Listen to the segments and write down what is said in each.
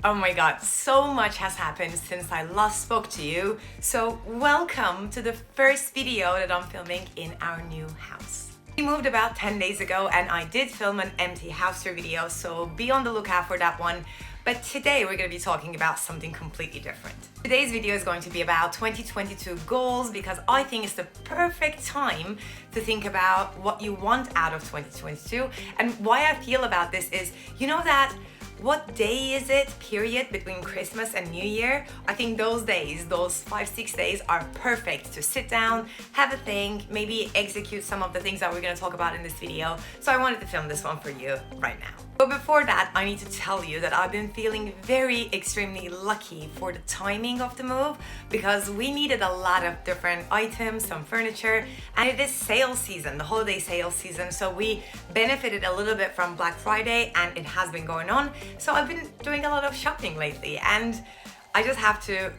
Oh my god, so much has happened since I last spoke to you. So welcome to the first video that I'm filming in our new house. We moved about 10 days ago and I did film an empty house tour video, so be on the lookout for that one. But today we're going to be talking about something completely different. Today's video is going to be about 2022 goals because I think it's the perfect time to think about what you want out of 2022. And why I feel about this is, you know that what day is it, period, between Christmas and New Year? I think those days, those 5-6 days are perfect to sit down, have a think, maybe execute some of the things that we're gonna talk about in this video. So I wanted to film this one for you right now. But before that, I need to tell you that I've been feeling extremely lucky for the timing of the move because we needed a lot of different items, some furniture, and it is sale season, the holiday sale season. So we benefited a little bit from Black Friday and it has been going on. So I've been doing a lot of shopping lately and I just have to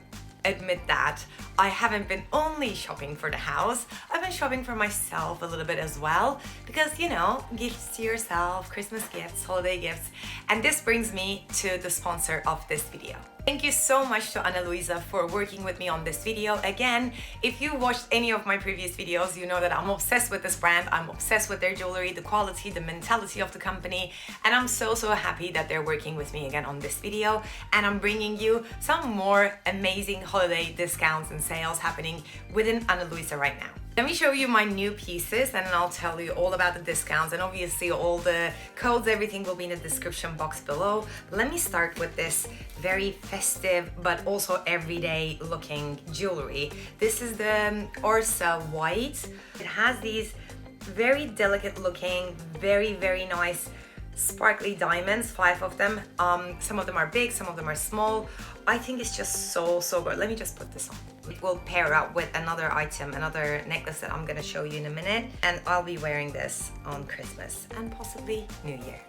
admit that I haven't been only shopping for the house, I've been shopping for myself a little bit as well because, you know, gifts to yourself, Christmas gifts, holiday gifts. And this brings me to the sponsor of this video. Thank you so much to Ana Luisa for working with me on this video. Again, if you watched any of my previous videos, you know that I'm obsessed with this brand. I'm obsessed with their jewelry, the quality, the mentality of the company. And I'm so happy that they're working with me again on this video. And I'm bringing you some more amazing holiday discounts and sales happening within Ana Luisa right now. Let me show you my new pieces and then I'll tell you all about the discounts, and obviously all the codes, everything will be in the description box below. Let me start with this very festive but also everyday looking jewelry. This is the Orsa White. It has these very delicate looking, very nice sparkly diamonds, 5 of them. Some of them are big, some of them are small. I think it's just so good. Let me just put this on. It will pair up with another item, another necklace that I'm gonna show you in a minute, and I'll be wearing this on Christmas and possibly New Year.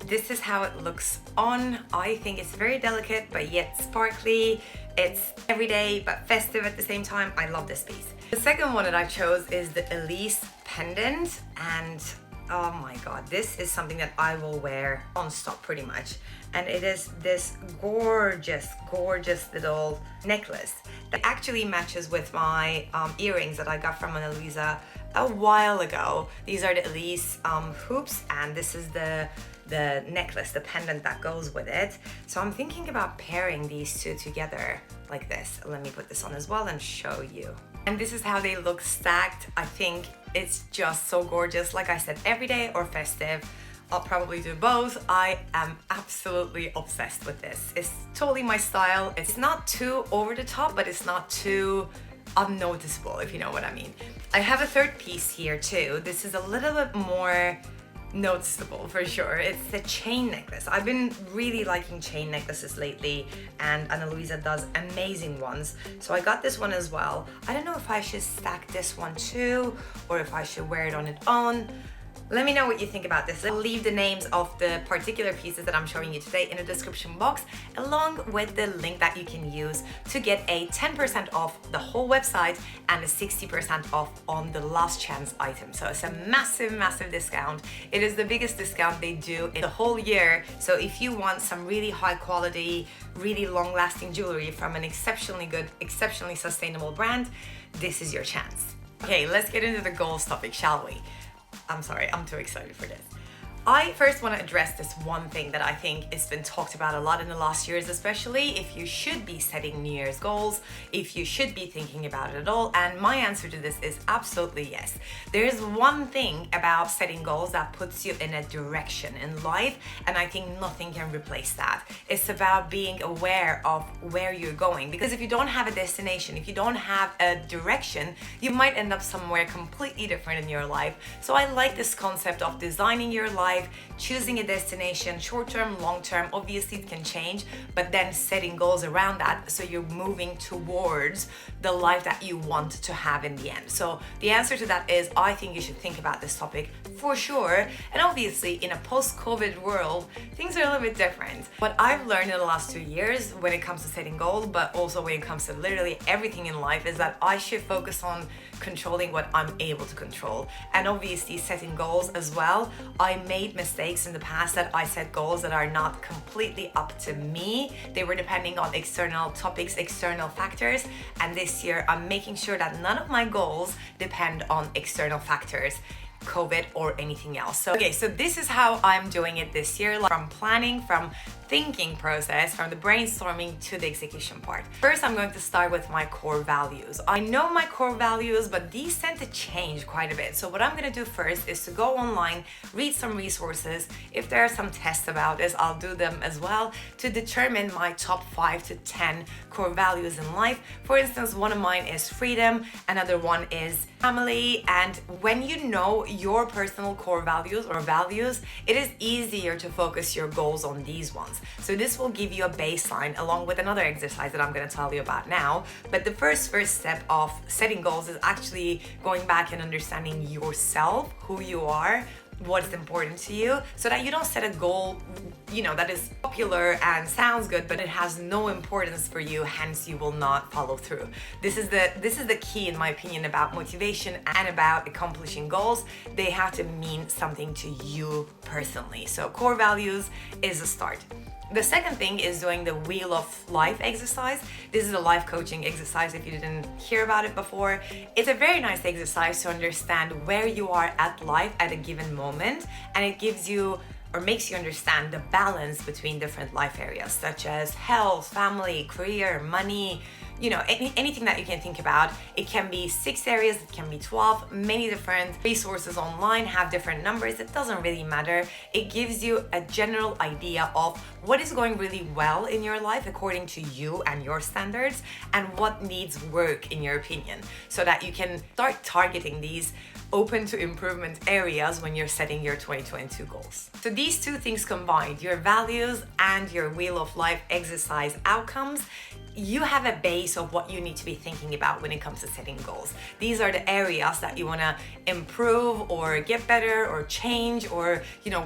This is how it looks on. I think it's very delicate but yet sparkly. It's everyday but festive at the same time. I love this piece. The second one that I chose is the Elise Pendant, and oh my god, this is something that I will wear non-stop pretty much. And it is this gorgeous little necklace that actually matches with my earrings that I got from Ana Luisa a while ago. These are the Elise hoops, and this is the necklace, the pendant that goes with it. So I'm thinking about pairing these two together like this. Let me put this on as well and show you. And this is how they look stacked. I think it's just so gorgeous. Like I said, everyday or festive. I'll probably do both. I am absolutely obsessed with this. It's totally my style. It's not too over the top, but it's not too unnoticeable, if you know what I mean. I have a third piece here too. This is a little bit more noticeable for sure. It's the chain necklace. I've been really liking chain necklaces lately, and Ana Luisa does amazing ones. So I got this one as well. I don't know if I should stack this one too or if I should wear it on its own. Let me know what you think about this. I'll leave the names of the particular pieces that I'm showing you today in the description box, along with the link that you can use to get a 10% off the whole website and a 60% off on the last chance item. So it's a massive discount. It is the biggest discount they do in the whole year. So if you want some really high quality, really long lasting jewelry from an exceptionally good, exceptionally sustainable brand, this is your chance. Okay, let's get into the goals topic, shall we? I'm sorry, I'm too excited for this. I first want to address this one thing that I think has been talked about a lot in the last years, especially if you should be setting New Year's goals, if you should be thinking about it at all. And my answer to this is absolutely yes. There is one thing about setting goals that puts you in a direction in life, and I think nothing can replace that. It's about being aware of where you're going, because if you don't have a destination, if you don't have a direction, you might end up somewhere completely different in your life. So I like this concept of designing your life, choosing a destination, short-term, long-term. Obviously it can change, but then setting goals around that so you're moving towards the life that you want to have in the end. So the answer to that is I think you should think about this topic for sure. And obviously in a post-COVID world, things are a little bit different. What I've learned in the last 2 years when it comes to setting goals, but also when it comes to literally everything in life, is that I should focus on controlling what I'm able to control. And obviously setting goals as well, I make made mistakes in the past that I set goals that are not completely up to me. They were depending on external topics, external factors, and this year I'm making sure that none of my goals depend on external factors, COVID or anything else. So this is how I'm doing it this year, like from planning, from thinking process, from the brainstorming to the execution part. First, I'm going to start with my core values. I know my core values, but these tend to change quite a bit. So what I'm going to do first is to go online, read some resources. If there are some tests about this, I'll do them as well to determine my top 5 to 10 core values in life. For instance, one of mine is freedom, another one is family. And when you know your personal core values or values, it is easier to focus your goals on these ones. So this will give you a baseline along with another exercise that I'm going to tell you about now. But the first step of setting goals is actually going back and understanding yourself, who you are, what's important to you, so that you don't set a goal, that is popular and sounds good, but it has no importance for you, hence you will not follow through. This is the key, in my opinion, about motivation and about accomplishing goals. They have to mean something to you personally. So core values is a start. The second thing is doing the Wheel of Life exercise. This is a life coaching exercise if you didn't hear about it before. It's a very nice exercise to understand where you are at life at a given moment, and it gives you or makes you understand the balance between different life areas such as health, family, career, money, anything that you can think about. It can be 6 areas, it can be 12, many different resources online have different numbers. It doesn't really matter. It gives you a general idea of what is going really well in your life according to you and your standards, and what needs work in your opinion, so that you can start targeting these open to improvement areas when you're setting your 2022 goals. So these two things combined, your values and your Wheel of Life exercise outcomes, you have a base of what you need to be thinking about when it comes to setting goals. These are the areas that you want to improve or get better or change or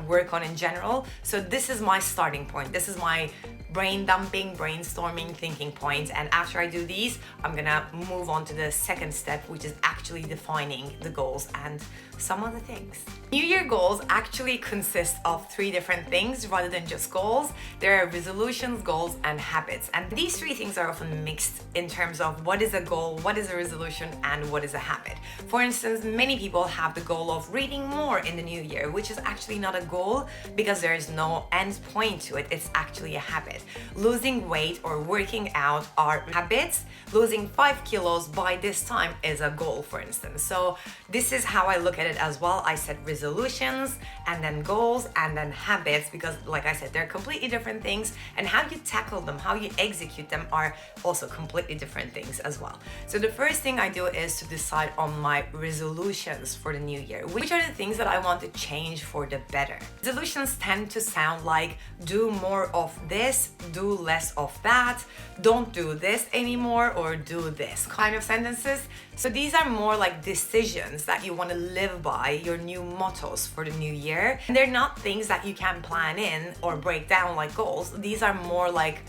work on in general. So this is my starting point. This is my brain dumping, brainstorming, thinking point. And after I do these, I'm gonna move on to the second step, which is actually defining the goals and some other things. New Year goals actually consist of 3 different things rather than just goals. There are resolutions, goals, and habits. And these 3 things are often mixed in terms of what is a goal, what is a resolution, and what is a habit. For instance, many people have the goal of reading more in the new year, which is actually not a goal because there is no end point to it. It's actually a habit. Losing weight or working out are habits. Losing 5 kilos by this time is a goal, for instance. So this is how I look at it as well. I set resolutions and then goals and then habits because, like I said, they're completely different things, and how you tackle them, how you execute them are also completely different things as well. So the first thing I do is to decide on my resolutions for the new year. Which are the things that I want to change for the better? Resolutions tend to sound like do more of this, do less of that, don't do this anymore, or do this kind of sentences. So these are more like decisions that you want to live by, your new mottos for the new year. And they're not things that you can plan in or break down like goals. These are more like,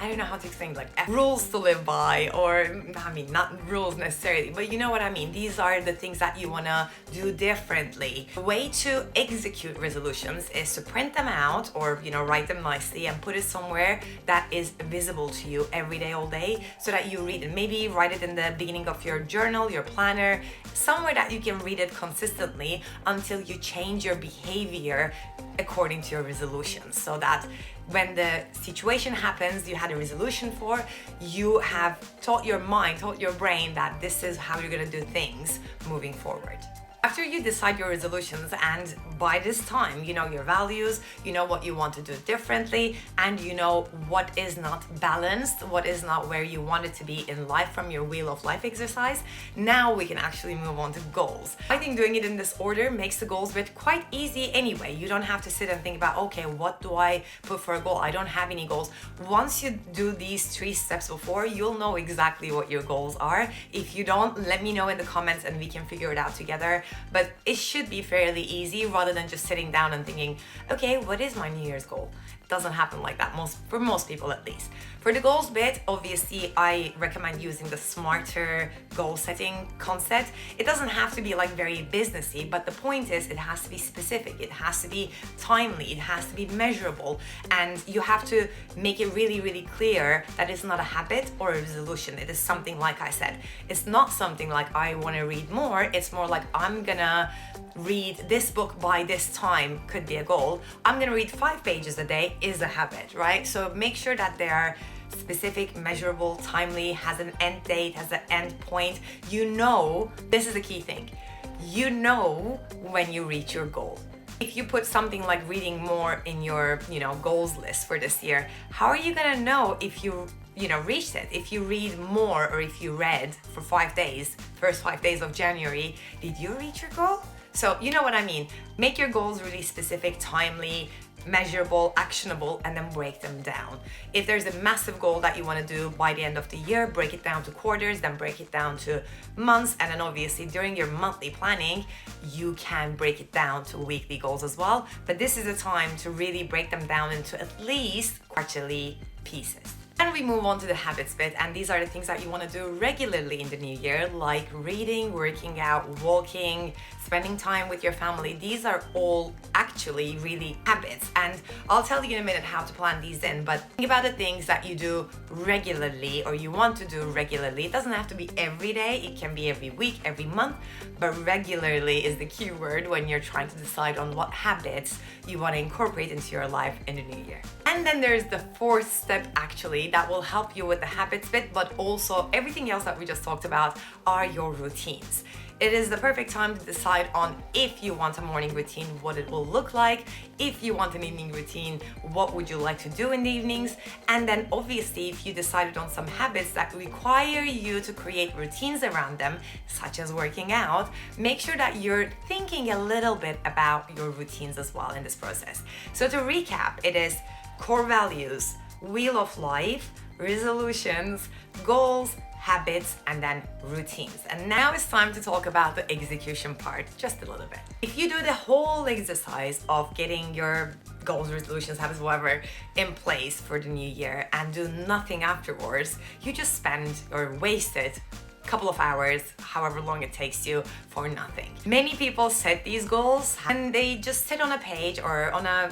I don't know how to explain, like rules to live by, or not rules necessarily, but you know what I mean. These are the things that you want to do differently. The way to execute resolutions is to print them out or, write them nicely and put it somewhere that is visible to you every day, all day, so that you read it. Maybe write it in the beginning of your journal, your planner, somewhere that you can read it consistently until you change your behavior according to your resolutions, so that when the situation happens you had a resolution for, you have taught your mind, taught your brain that this is how you're going to do things moving forward. After you decide your resolutions, and by this time you know your values, you know what you want to do differently, and you know what is not balanced, what is not where you want it to be in life from your Wheel of Life exercise, now we can actually move on to goals. I think doing it in this order makes the goals bit quite easy anyway. You don't have to sit and think about, okay, what do I put for a goal? I don't have any goals. Once you do these 3 steps before, you'll know exactly what your goals are. If you don't, let me know in the comments and we can figure it out together. But it should be fairly easy rather than just sitting down and thinking, okay, what is my New Year's goal? It doesn't happen like that, for most people at least. For the goals bit, obviously I recommend using the smarter goal setting concept. It doesn't have to be like very businessy, but the point is it has to be specific, it has to be timely, it has to be measurable, and you have to make it really, really clear that it's not a habit or a resolution. It is something, like I said, it's not something like I want to read more. It's more like I'm gonna read this book by this time, could be a goal. I'm gonna read 5 pages a day is a habit, right? So make sure that they are specific, measurable, timely, has an end date, has an end point. You know, this is the key thing. You know when you reach your goal. If you put something like reading more in your, goals list for this year, how are you gonna know if you reached it? If you read more, or if you read for 5 days, first 5 days of January, did you reach your goal? So you know what I mean. Make your goals really specific, timely, measurable, actionable, and then break them down. If there's a massive goal that you want to do by the end of the year, break it down to quarters, then break it down to months, and then obviously during your monthly planning, you can break it down to weekly goals as well. But this is a time to really break them down into at least quarterly pieces. And we move on to the habits bit, and these are the things that you want to do regularly in the new year, like reading, working out, walking, spending time with your family. These are all actually really habits, and I'll tell you in a minute how to plan these in. But think about the things that you do regularly, or you want to do regularly. It doesn't have to be every day, it can be every week, every month, but regularly is the key word when you're trying to decide on what habits you want to incorporate into your life in the new year. And then there's the 4th step actually that will help you with the habits bit, but also everything else that we just talked about are your routines. It is the perfect time to decide on if you want a morning routine, what it will look like. If you want an evening routine, what would you like to do in the evenings? And then obviously, if you decided on some habits that require you to create routines around them, such as working out, make sure that you're thinking a little bit about your routines as well in this process. So to recap, it is core values, wheel of life, resolutions, goals, habits, and then routines. And now it's time to talk about the execution part just a little bit. If you do the whole exercise of getting your goals, resolutions, habits, whatever in place for the new year and do nothing afterwards, you just spend or wasted couple of hours, however long it takes you, for nothing. Many people set these goals and they just sit on a page or on a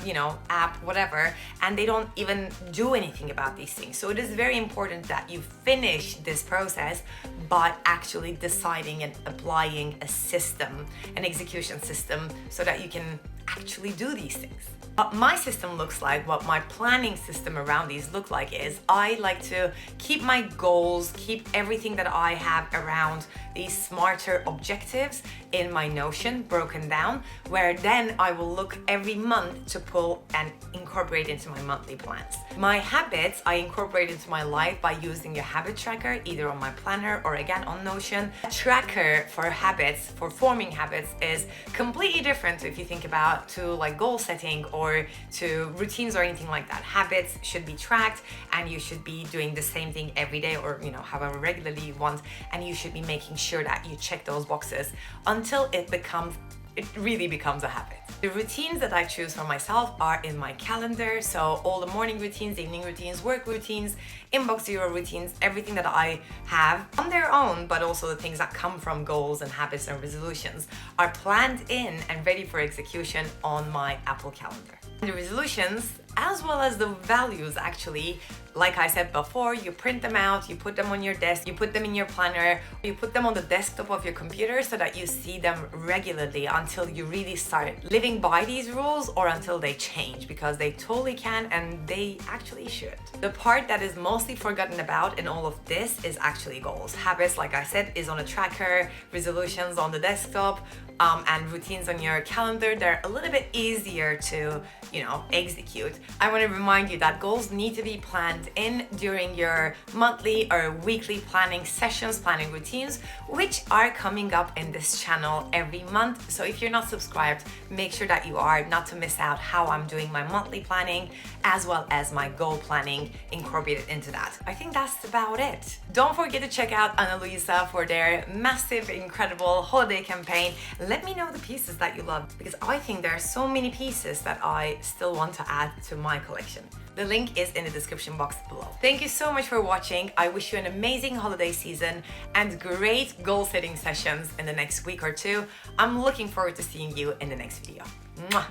app, whatever, and they don't even do anything about these things. So it is very important that you finish this process by actually deciding and applying a system, an execution system, so that you can actually do these things. What my system looks like, what my planning system around these look like, is I like to keep my goals, keep everything that I have around these smarter objectives in my Notion broken down, where then I will look every month to pull and incorporate into my monthly plans. My habits I incorporate into my life by using a habit tracker, either on my planner or again on Notion. A tracker for habits, for forming habits, is completely different if you think about to like goal setting or to routines or anything like that. Habits should be tracked, and you should be doing the same thing every day, or however regularly you want, and you should be making sure that you check those boxes until it really becomes a habit. The routines that I choose for myself are in my calendar, so all the morning routines, evening routines, work routines, inbox zero routines, everything that I have on their own, but also the things that come from goals and habits and resolutions, are planned in and ready for execution on my Apple Calendar. The resolutions, as well as the values, actually, like I said before, you print them out, you put them on your desk, you put them in your planner, you put them on the desktop of your computer so that you see them regularly until you really start living by these rules, or until they change, because they totally can and they actually should. The part that is mostly forgotten about in all of this is actually goals. Habits, like I said, is on a tracker, resolutions on the desktop, and routines on your calendar. They're a little bit easier to, execute. I want to remind you that goals need to be planned in during your monthly or weekly planning sessions, planning routines, which are coming up in this channel every month. So if you're not subscribed, make sure that you are, not to miss out how I'm doing my monthly planning as well as my goal planning incorporated into that. I think that's about it. Don't forget to check out Ana Luisa for their massive, incredible holiday campaign. Let me know the pieces that you love, because I think there are so many pieces that I still want to add to my collection. The link is in the description box below. Thank you so much for watching. I wish you an amazing holiday season and great goal setting sessions in the next week or two. I'm looking forward to seeing you in the next video. Mwah!